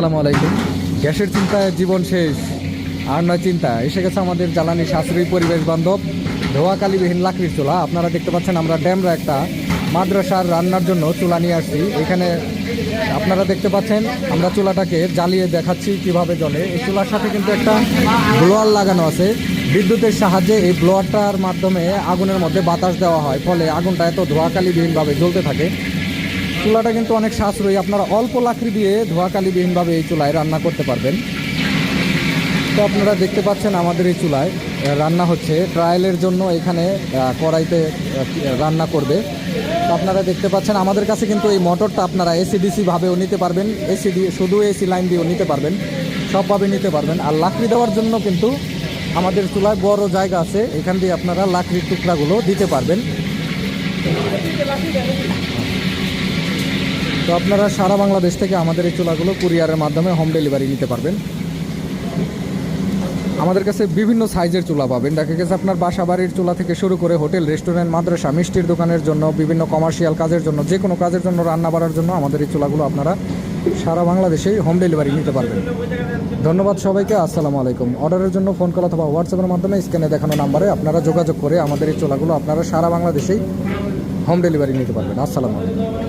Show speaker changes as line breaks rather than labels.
আসসালামু আলাইকুম। গ্যাসের চিন্তায় জীবন শেষ, আর নয় চিন্তা। এসে গেছে আমাদের জ্বালানি সাশ্রয়ী পরিবেশ বান্ধব ধোঁয়াকালিবিহীন লাকড়ির চুলা। আপনারা দেখতে পাচ্ছেন আমরা ড্যামরা একটা মাদ্রাসার রান্নার জন্য চুলা নিয়ে আসছি। এখানে আপনারা দেখতে পাচ্ছেন আমরা চুলাটাকে জ্বালিয়ে দেখাচ্ছি কিভাবে জ্বলে। এই চুলার সাথে কিন্তু একটা ব্লোয়ার লাগানো আছে। বিদ্যুতের সাহায্যে এই ব্লোয়ারটার মাধ্যমে আগুনের মধ্যে বাতাস দেওয়া হয়, ফলে আগুনটা এত ধোঁয়াকালিবিহীনভাবে জ্বলতে থাকে। চুলাটা কিন্তু অনেক সাশ্রয়ী, আপনারা অল্প লাকড়ি দিয়ে ধোঁয়াকালিবিহীনভাবে এই চুলায় রান্না করতে পারবেন। তো আপনারা দেখতে পাচ্ছেন আমাদের এই চুলায় রান্না হচ্ছে ট্রায়ালের জন্য। এখানে কড়াইতে রান্না করবে। তো আপনারা দেখতে পাচ্ছেন আমাদের কাছে কিন্তু এই মোটরটা আপনারা এসিডিসি ভাবেও নিতে পারবেন, এসি দিয়ে শুধু এসি লাইন দিয়েও নিতে পারবেন, সবভাবে নিতে পারবেন। আর লাকড়ি দেওয়ার জন্য কিন্তু আমাদের চুলায় বড় জায়গা আছে, এখান দিয়ে আপনারা লাকড়ির টুকরাগুলো দিতে পারবেন। তো আপনারা সারা বাংলাদেশ থেকে আমাদের এই চুলাগুলো কুরিয়ারের মাধ্যমে হোম ডেলিভারি নিতে পারবেন। আমাদের কাছে বিভিন্ন সাইজের চুলা পাবেন। দেখা গেছে আপনার বাসা বাড়ির চুলা থেকে শুরু করে হোটেল, রেস্টুরেন্ট, মাদ্রাসা, মিষ্টির দোকানের জন্য, বিভিন্ন কমার্শিয়াল কাজের জন্য, যে কোনো কাজের জন্য, রান্না বাড়ার জন্য আমাদের এই চুলাগুলো আপনারা সারা বাংলাদেশেই হোম ডেলিভারি নিতে পারবেন। ধন্যবাদ সবাইকে। আসসালামু আলাইকুম। অর্ডারের জন্য ফোন কল অথবা হোয়াটসঅ্যাপের মাধ্যমে স্ক্রিনে দেখানো নাম্বারে আপনারা যোগাযোগ করে আমাদের এই চুলাগুলো আপনারা সারা বাংলাদেশেই হোম ডেলিভারি নিতে পারবেন। আসসালামু আলাইকুম।